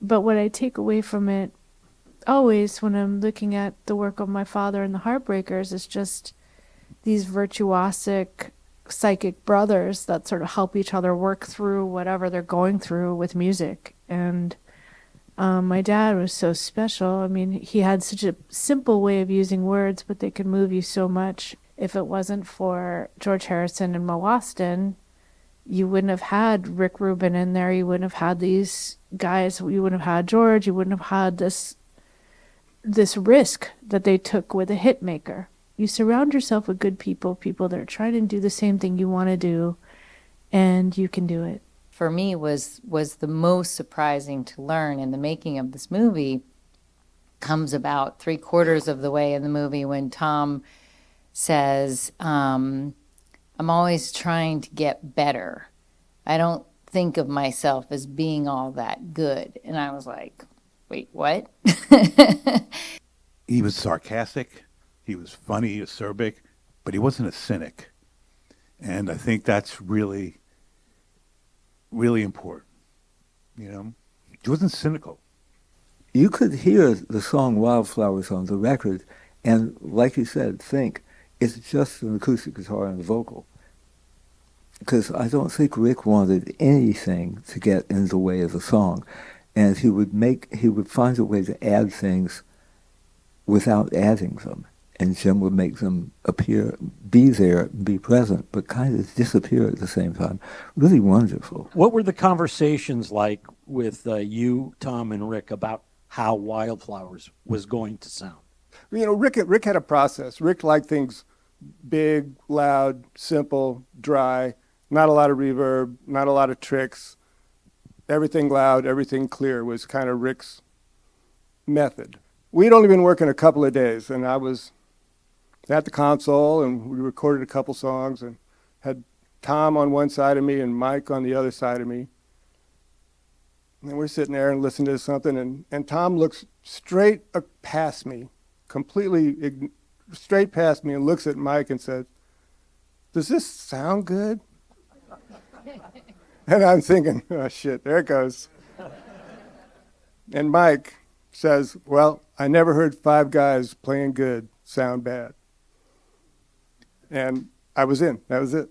But what I take away from it always when I'm looking at the work of my father and the Heartbreakers is just these virtuosic psychic brothers that sort of help each other work through whatever they're going through with music. And my dad was so special. I mean, he had such a simple way of using words, but they could move you so much. If it wasn't for George Harrison and Mo Austin, you wouldn't have had Rick Rubin in there. You wouldn't have had these guys. You wouldn't have had George. You wouldn't have had this risk that they took with a hit maker. You surround yourself with good people, people that are trying to do the same thing you want to do, and you can do it. For me was the most surprising to learn in the making of this movie comes about 3/4 of the way in the movie when Tom says, I'm always trying to get better. I don't think of myself as being all that good. And I was like, wait, what? He was sarcastic, he was funny, acerbic, but he wasn't a cynic. And I think that's really, really important. You know, he wasn't cynical. You could hear the song Wildflowers on the record, and like you said, think, it's just an acoustic guitar and a vocal. Because I don't think Rick wanted anything to get in the way of the song. And he would find a way to add things without adding them. And Jim would make them appear, be there, be present, but kind of disappear at the same time. Really wonderful. What were the conversations like with you, Tom, and Rick about how Wildflowers was going to sound? You know, Rick had a process. Rick liked things big, loud, simple, dry, not a lot of reverb, not a lot of tricks. Everything loud, everything clear was kind of Rick's method. We'd only been working a couple of days, and I was at the console, and we recorded a couple songs, and had Tom on one side of me and Mike on the other side of me. And we're sitting there and listening to something, and Tom looks straight past me, completely straight past me, and looks at Mike and says, "Does this sound good?" And I'm thinking, oh shit, there it goes. And Mike says, "Well, I never heard 5 guys playing good sound bad." And I was in. That was it.